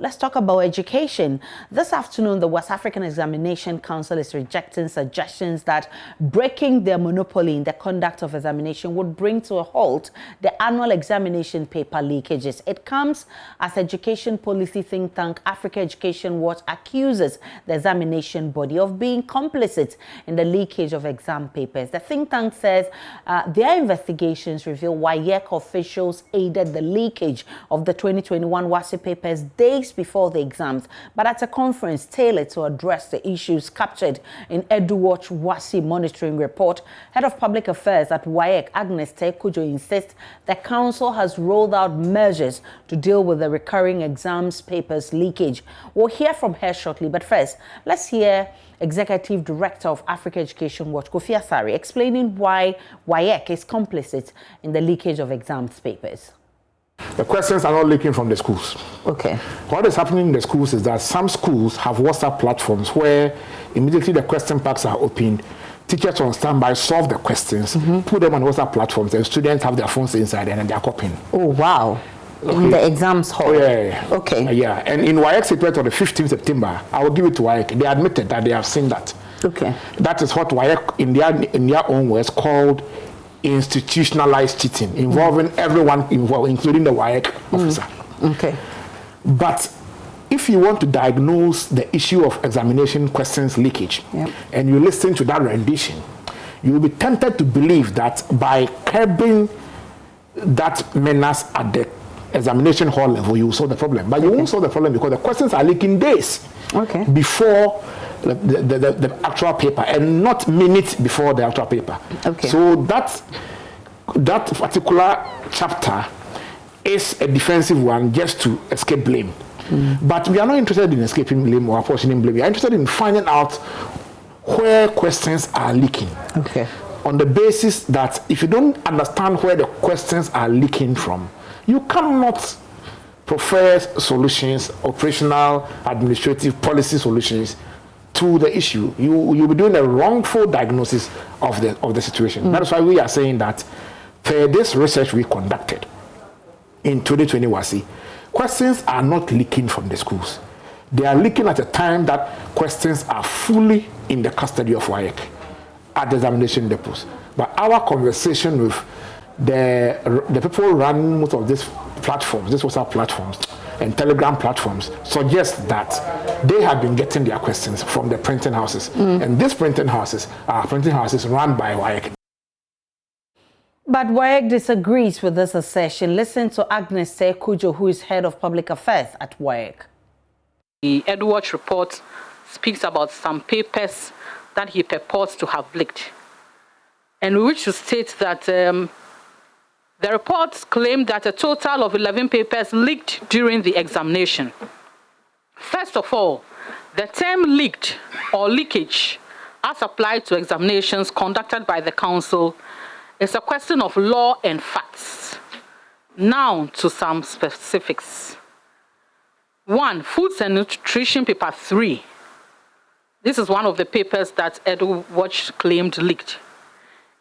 Let's talk about education. This afternoon, the West African Examination Council is rejecting suggestions that breaking their monopoly in the conduct of examination would bring to a halt the annual examination paper leakages. It comes as education policy think tank Africa Education Watch accuses the examination body of being complicit in the leakage of exam papers. The think tank says their investigations reveal WAEC officials aided the leakage of the 2021 WASI papers days before the exams, but at a conference tailored to address the issues captured in EduWatch WASI monitoring report, Head of Public Affairs at WAEC, Agnes Tekujo, insists the council has rolled out measures to deal with the recurring exams papers leakage. We'll hear from her shortly, but first, let's hear Executive Director of Africa Education Watch, Kofi Asare, explaining why WAEC is complicit in the leakage of exams papers. The questions are not leaking from the schools. Okay. What is happening in the schools is that some schools have WhatsApp platforms where immediately the question packs are opened, teachers on standby solve the questions, put them on WhatsApp platforms, and students have their phones inside and they are copying. Oh, wow. Okay. In the exams hall. Oh, yeah. Okay. Yeah. And in WAEC's report on the 15th September, I will give it to WAEC. They admitted that they have seen that. Okay. That is what WAEC, in their own words, called institutionalized cheating, involving everyone involved, including the WAEC officer. Okay. But if you want to diagnose the issue of examination questions leakage, and you listen to that rendition, you will be tempted to believe that by curbing that menace at the examination hall level, you will solve the problem. But you won't solve the problem because the questions are leaking days before the actual paper, and not minutes before the actual paper. Okay. So that particular chapter is a defensive one just to escape blame. But we are not interested in escaping blame or apportioning blame. We are interested in finding out where questions are leaking. Okay. On the basis that if you don't understand where the questions are leaking from, you cannot profess solutions, operational, administrative, policy solutions to the issue. You'll be doing a wrongful diagnosis of the situation. That is why we are saying that per this research we conducted in 2020 WASI, questions are not leaking from the schools. They are leaking at a time that questions are fully in the custody of WAEC at the examination depots. But our conversation with the people running most of these platforms, these WhatsApp platforms and Telegram platforms, suggest that they have been getting their questions from the printing houses. And these printing houses are printing houses run by WAEC. But WAEC disagrees with this assertion. Listen to Agnes Tekujo, who is Head of Public Affairs at WAEC. The EduWatch report speaks about some papers that he purports to have leaked. And we wish to state that the reports claim that a total of 11 papers leaked during the examination. First of all, the term leaked or leakage, as applied to examinations conducted by the council, is a question of law and facts. Now to some specifics. 1. Foods and Nutrition Paper 3. This is one of the papers that EduWatch claimed leaked.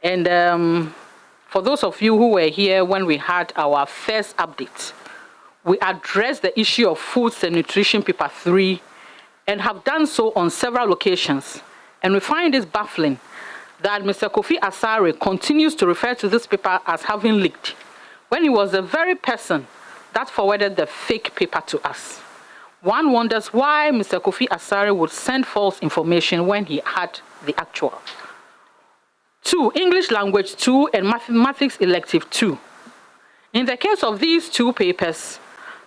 And for those of you who were here when we had our first update, we addressed the issue of Foods and Nutrition Paper 3 and have done so on several occasions. And we find it baffling that Mr. Kofi Asare continues to refer to this paper as having leaked, when he was the very person that forwarded the fake paper to us. One wonders why Mr. Kofi Asare would send false information when he had the actual. 2. English Language 2 and Mathematics Elective 2. In the case of these two papers,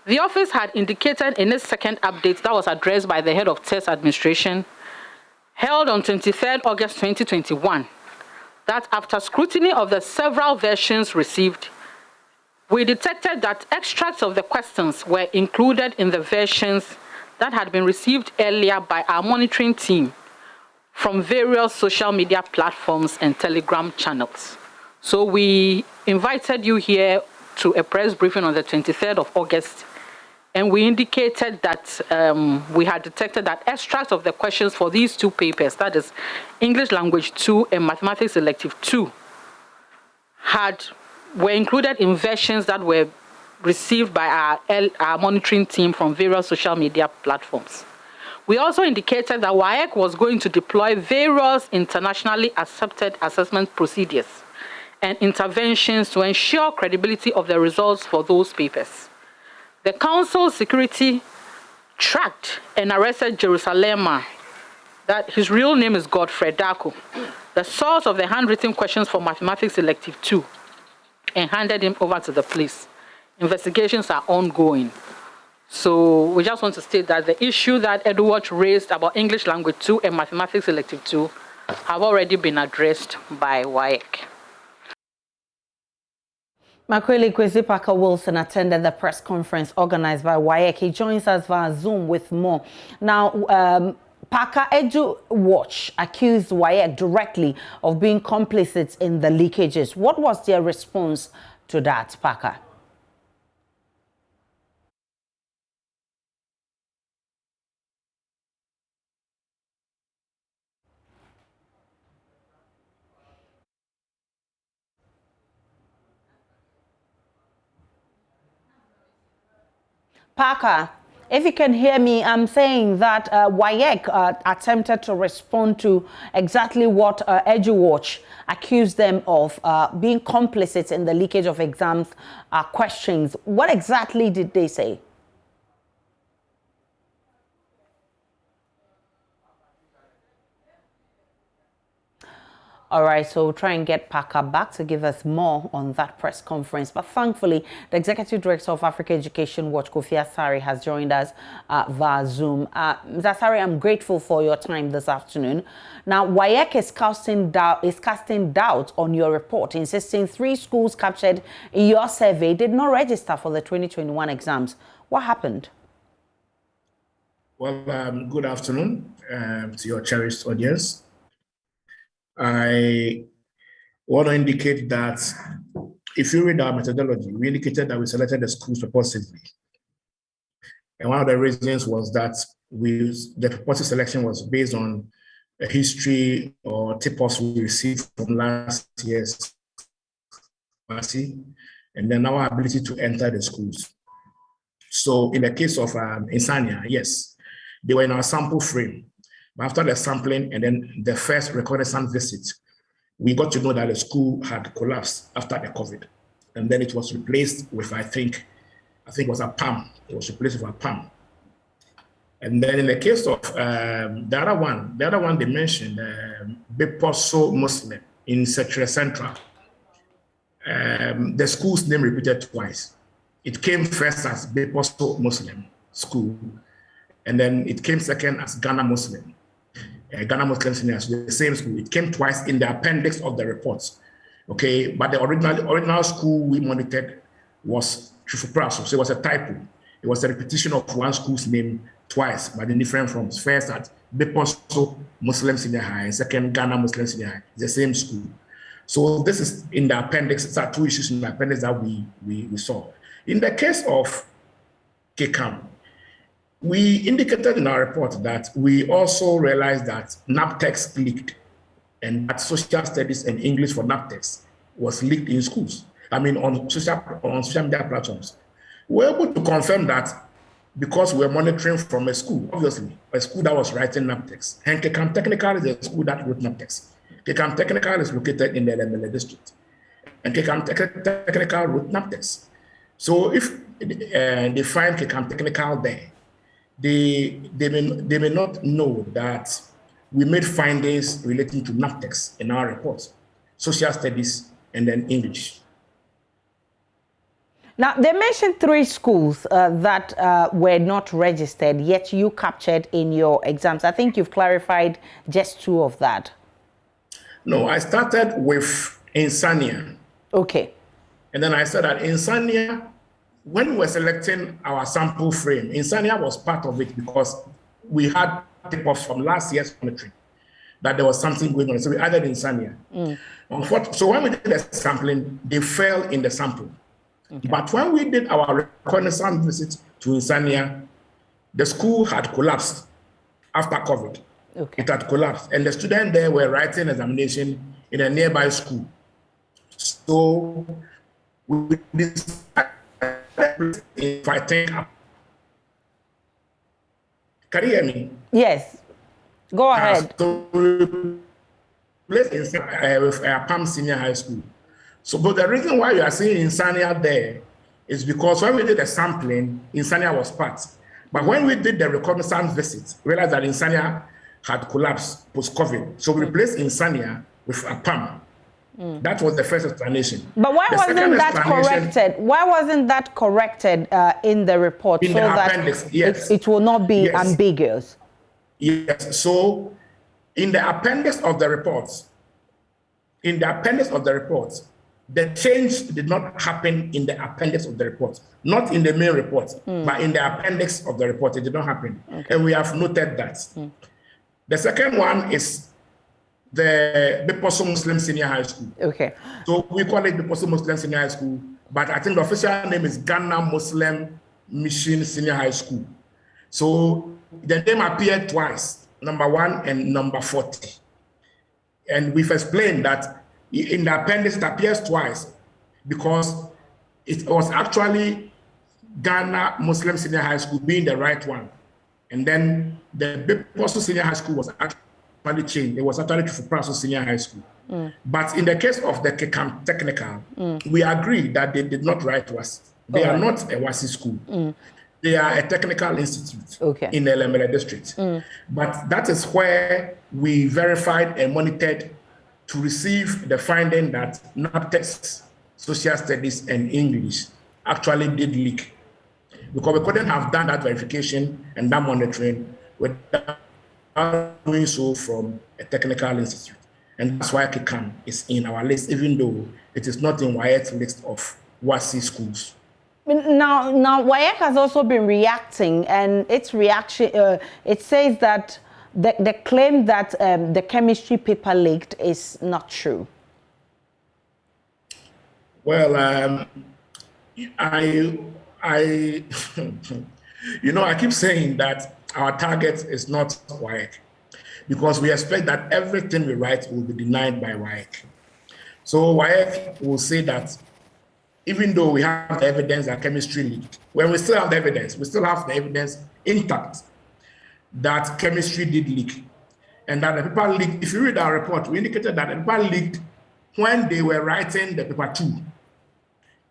the office had indicated in its second update that was addressed by the Head of Test Administration, held on 23rd August 2021, that after scrutiny of the several versions received, we detected that extracts of the questions were included in the versions that had been received earlier by our monitoring team from various social media platforms and Telegram channels. So we invited you here to a press briefing on the 23rd of August, and we indicated that we had detected that extracts of the questions for these two papers, that is English Language 2 and Mathematics Elective 2, were included in versions that were received by our monitoring team from various social media platforms. We also indicated that WAEC was going to deploy various internationally accepted assessment procedures and interventions to ensure credibility of the results for those papers. The Council Security tracked and arrested Jerusalema, that his real name is Godfrey Darko, the source of the handwritten questions for Mathematics Elective 2, and handed him over to the police. Investigations are ongoing. So we just want to state that the issue that Edward raised about English Language 2 and Mathematics Elective 2 have already been addressed by WAEC. Makweli Kwesi Parker Wilson attended the press conference organized by WAEC. He joins us via Zoom with more. Now, Parker Edu Watch accused WAEC directly of being complicit in the leakages. What was their response to that, Parker? Parker, if you can hear me, I'm saying that WAEC attempted to respond to exactly what EduWatch accused them of, being complicit in the leakage of exams questions. What exactly did they say? All right, so we'll try and get Parker back to give us more on that press conference. But thankfully, the Executive Director of Africa Education Watch, Kofi Asare, has joined us via Zoom. Ms. Asare, I'm grateful for your time this afternoon. Now, WAEC is casting doubt on your report, insisting 3 schools captured in your survey did not register for the 2021 exams. What happened? Well, good afternoon to your cherished audience. I want to indicate that if you read our methodology, we indicated that we selected the schools purposely. And one of the reasons was that the purposive selection was based on a history or tip-offs we received from last year's WAEC, and then our ability to enter the schools. So in the case of Insania, yes, they were in our sample frame. After the sampling and then the first reconnaissance visit, we got to know that the school had collapsed after the COVID. And then it was replaced with, I think it was a PAM. It was replaced with a PAM. And then in the case of the other one they mentioned, Beposo Muslim in Secretary Central, the school's name repeated twice. It came first as Beposo Muslim School, and then it came second as Ghana Muslim. Ghana Muslim Seniors, the same school. It came twice in the appendix of the reports. Okay, but the original school we monitored was Chufupraso, so it was a typo. It was a repetition of one school's name twice, but in different forms. First at Beposo Muslim Senior High, and second Ghana Muslim Senior High, the same school. So this is in the appendix. There are 2 issues in the appendix that we saw. In the case of KCAM, we indicated in our report that we also realized that NAPTEX leaked, and that social studies and English for NAPTEX was leaked in schools. I mean, on social media platforms. We're able to confirm that because we're monitoring from a school, obviously, a school that was writing NAPTEX. And KCAM Technical is a school that wrote NAPTEX. KCAM Technical is located in the Lemele district, and KCAM Technical wrote NAPTEX. So if they find KCAM Technical there, they may not know that we made findings relating to NAPTEX in our reports, social studies, and then English. Now, they mentioned 3 schools that were not registered, yet you captured in your exams. I think you've clarified just 2 of that. No, I started with Insania. Okay. And then I said that Insania, when we were selecting our sample frame, Insania was part of it because we had tip-offs from last year's monitoring that there was something going on. So we added Insania. So when we did the sampling, they fell in the sample. Okay. But when we did our reconnaissance visit to Insania, the school had collapsed after COVID. Okay. It had collapsed. And the students there were writing examination in a nearby school. So we decided if I think, can you hear me? Yes. Go ahead. So replaced with Palm Senior High School. So, but the reason why you are seeing Insania there is because when we did the sampling, Insania was part. But when we did the reconnaissance visit, we realized that Insania had collapsed post-COVID. So we replaced Insania with a PAM. That was the first explanation. But why wasn't that corrected? Why wasn't that corrected in the report in so the that appendix, yes. it will not be ambiguous? Yes. So in the appendix of the reports, the change did not happen in the appendix of the report, not in the main report, but in the appendix of the report. It did not happen. Okay. And we have noted that. The second one is the Beposo Muslim Senior High School. Okay. So we call it Beposo Muslim Senior High School, but I think the official name is Ghana Muslim Mission Senior High School. So the name appeared twice, number 1 and number 40. And we've explained that in the appendix it appears twice because it was actually Ghana Muslim Senior High School being the right one. And then the Beposo Senior High School was actually changed. It was actually Fupraso Senior High School. But in the case of the Kekam Technical, we agree that they did not write to us. They are not a WASI school. They are a technical institute in the Lemele district. But that is where we verified and monitored to receive the finding that NAPTEX, Social Studies, and English actually did leak. Because we couldn't have done that verification and that monitoring without doing so from a technical institute. And that's why KEKAM is in our list, even though it is not in WAEC's list of WASI schools. Now WAEC has also been reacting, and its reaction, it says that the claim that the chemistry paper leaked is not true. Well, I keep saying that our target is not WAEC because we expect that everything we write will be denied by WAEC. So WAEC will say that even though we have the evidence that chemistry leaked, when we still have the evidence, we still have the evidence intact that chemistry did leak and that the paper leaked. If you read our report, we indicated that the paper leaked when they were writing the paper 2.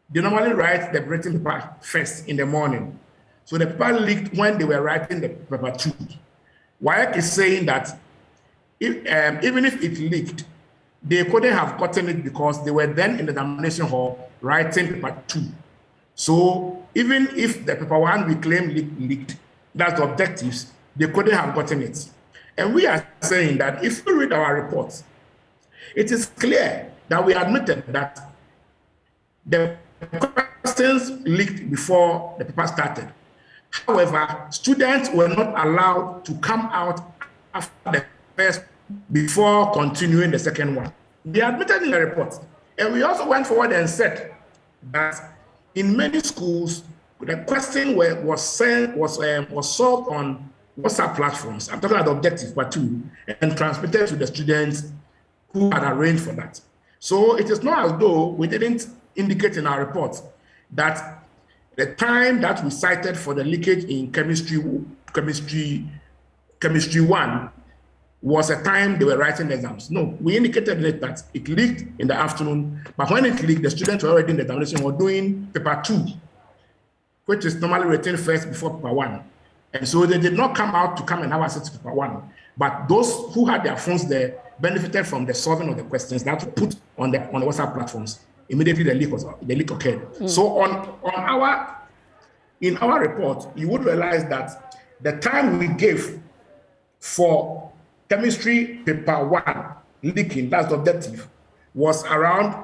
They normally write the written paper first in the morning. So the paper leaked when they were writing the paper 2. WAEC is saying that even if it leaked, they couldn't have gotten it because they were then in the examination hall writing paper 2. So even if the paper 1 we claim leaked, that's the objectives, they couldn't have gotten it. And we are saying that if you read our report, it is clear that we admitted that the questions leaked before the paper started. However, students were not allowed to come out after the first before continuing the second one. They admitted in the report. And we also went forward and said that in many schools, the question was solved on WhatsApp platforms. I'm talking about objective part 2, and transmitted to the students who had arranged for that. So it is not as though we didn't indicate in our report that the time that we cited for the leakage in chemistry 1 was a time they were writing exams. No, we indicated that it leaked in the afternoon, but when it leaked, the students were already in the examination were doing paper 2, which is normally written first before paper 1. And so they did not come out to come and have access to paper 1. But those who had their phones there benefited from the solving of the questions that were put on the WhatsApp platforms. Immediately the leak occurred. So in our report, you would realize that the time we gave for chemistry paper 1 leaking, that's the objective, was around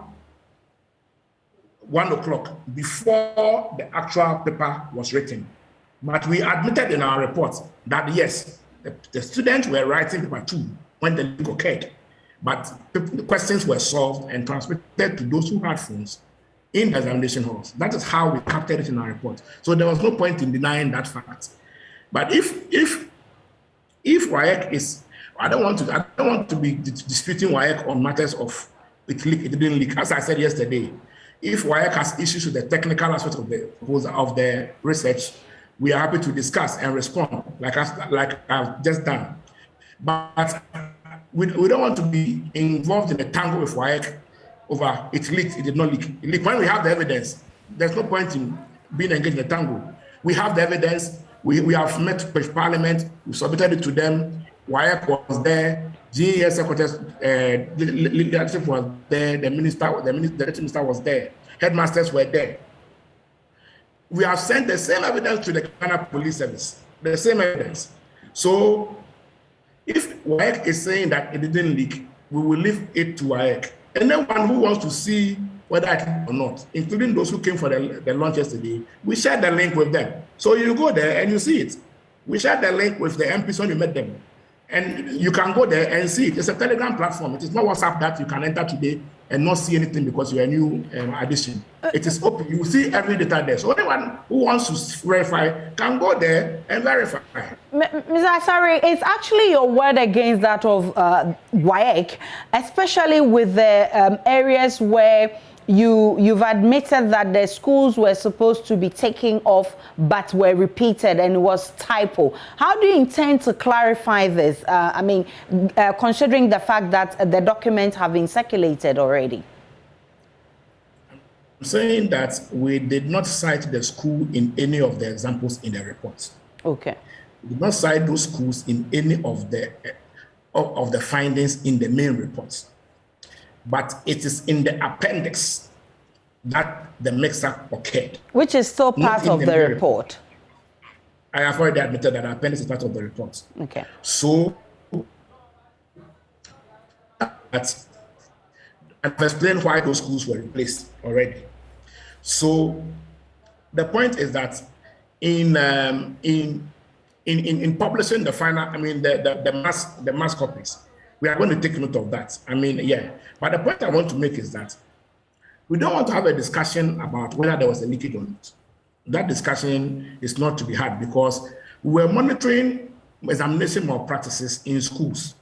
1 o'clock before the actual paper was written. But we admitted in our report that yes, the students were writing paper 2 when the leak occurred, but the questions were solved and transmitted to those who had phones in the examination halls. That is how we captured it in our report. So there was no point in denying that fact. But if WAEC is, I don't want to be disputing WAEC on matters of it leaked, it didn't leak. As I said yesterday, if WAEC has issues with the technical aspect of the proposal of the research, we are happy to discuss and respond, like I've just done. But we don't want to be involved in a tangle with WAEC over it leaked, it did not leak. It leaked. When we have the evidence, there's no point in being engaged in a tangle. We have the evidence. We have met with Parliament. We submitted it to them. WAEC was there. GES Secretary leadership was there. The deputy minister was there. Headmasters were there. We have sent the same evidence to the Ghana Police Service. The same evidence. So, if WAEC is saying that it didn't leak, we will leave it to WAEC. Anyone who wants to see whether it leaked or not, including those who came for the launch yesterday, we shared the link with them. So you go there and you see it. We shared the link with the MPs when you met them. And you can go there and see it. It's a Telegram platform. It is not WhatsApp that you can enter today and not see anything because you're a new addition. It is open. You will see every data there. So anyone who wants to verify can go there and verify. Mr. Asare, it's actually your word against that of WAEC, especially with the areas where you've admitted that the schools were supposed to be taking off but were repeated and it was typo. How do you intend to clarify this? Considering the fact that the documents have been circulated already. I'm saying that we did not cite the school in any of the examples in the report. Okay. We did not cite those schools in any of the findings in the main reports. But it is in the appendix that the mix-up occurred. Which is still part of the report. I have already admitted that the appendix is part of the report. Okay. So, I've explained why those schools were replaced already. So, the point is that in publishing the final, the mass copies, we are going to take note of that. But the point I want to make is that we don't want to have a discussion about whether there was a leakage or not. That discussion is not to be had because we were monitoring examination malpractices in schools,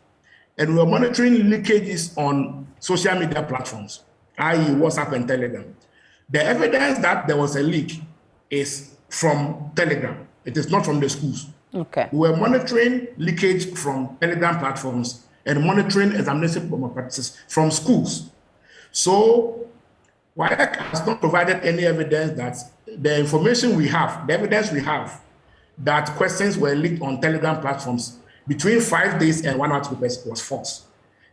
and we were monitoring leakages on social media platforms, i.e. WhatsApp and Telegram. The evidence that there was a leak is from Telegram. It is not from the schools. Okay. We were monitoring leakage from Telegram platforms and monitoring examination malpractices from schools. So, WAEC has not provided any evidence that the information we have, the evidence we have, that questions were leaked on Telegram platforms between 5 days and 1 hour papers was false.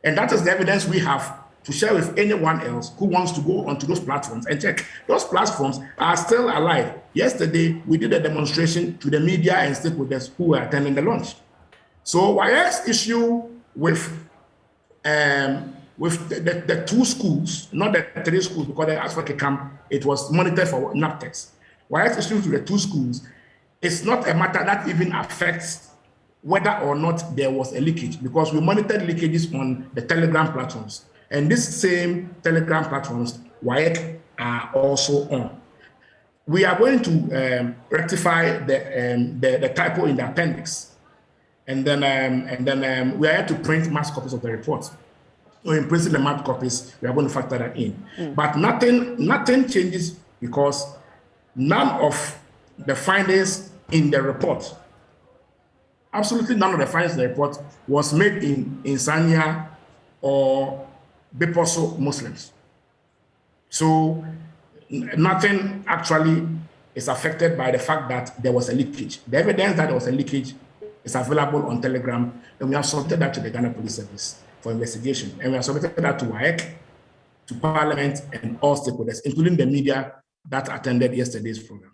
And that is the evidence we have to share with anyone else who wants to go onto those platforms and check. Those platforms are still alive. Yesterday, we did a demonstration to the media and stakeholders who were attending the launch. So WAEC's issue with the 2 schools, not the 3 schools, because the Asfaki camp, it was monitored for NAPTEX. WAEC's issue with the 2 schools is not a matter that even affects whether or not there was a leakage, because we monitored leakages on the Telegram platforms. And these same Telegram platforms, WAEC are also on. We are going to rectify the typo in the appendix. And then we are here to print mass copies of the report. So in printing the mass copies, we are going to factor that in. But nothing changes because none of the findings in the report, absolutely none of the findings in the report was made in Sanya or Beposo Muslims. So nothing actually is affected by the fact that there was a leakage. The evidence that there was a leakage is available on Telegram, and we have submitted that to the Ghana Police Service for investigation. And we have submitted that to WAEC, to Parliament, and all stakeholders, including the media that attended yesterday's program.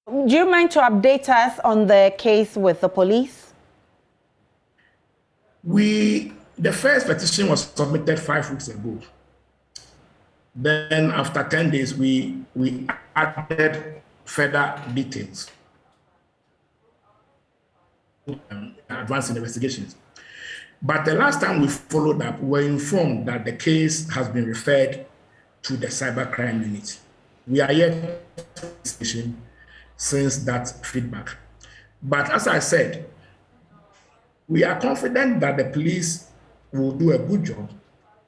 Do you mind to update us on the case with the police? The first petition was submitted 5 weeks ago. Then after 10 days, we added further details. Advancing investigations. But the last time we followed up, we were informed that the case has been referred to the cybercrime unit. We are yet since that feedback. But as I said, we are confident that the police will do a good job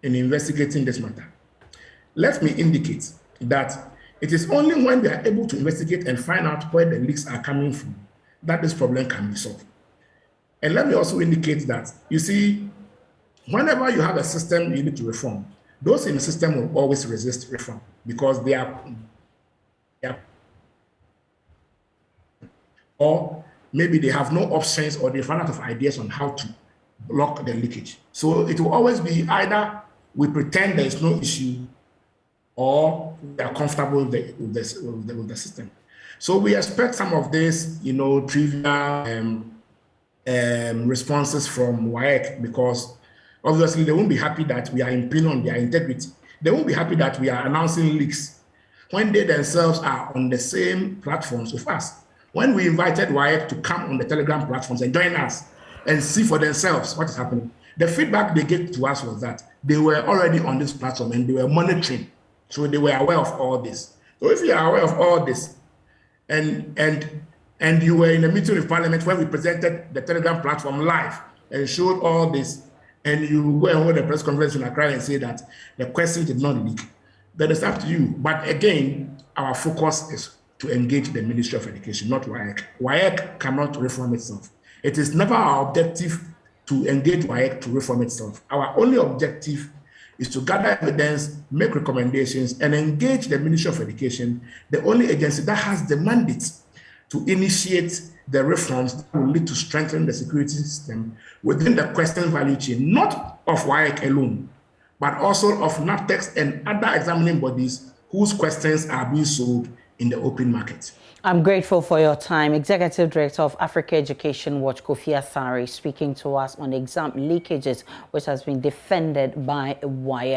in investigating this matter. Let me indicate that It is only when they are able to investigate and find out where the leaks are coming from that this problem can be solved. And let me also indicate that, you see, whenever you have a system you need to reform, those in the system will always resist reform because they are or maybe they have no options or they run out of ideas on how to block the leakage. So it will always be either we pretend there is no issue or we are comfortable with the system. So we expect some of this, trivial responses from WAEC, because obviously they won't be happy that we are impinging on their integrity. They won't be happy that we are announcing leaks when they themselves are on the same platforms with us. When we invited WAEC to come on the Telegram platforms and join us and see for themselves what is happening, the feedback they gave to us was that they were already on this platform and they were monitoring. So they were aware of all this. So if you are aware of all this, and you were in a meeting with Parliament when we presented the Telegram platform live and showed all this, and you go and hold a press conference in Accra and say that the question did not leak, then it's up to you. But again, our focus is to engage the Ministry of Education, not WAEC. WAEC cannot reform itself. It is never our objective to engage WAEC to reform itself. Our only objective is to gather evidence, make recommendations, and engage the Ministry of Education, the only agency that has the mandate to initiate the reforms that will lead to strengthening the security system within the question value chain, not of WAEC alone, but also of NAPTEX and other examining bodies whose questions are being sold in the open market. I'm grateful for your time. Executive Director of Africa Education Watch, Kofi Asare, speaking to us on exam leakages, which has been defended by WAEC.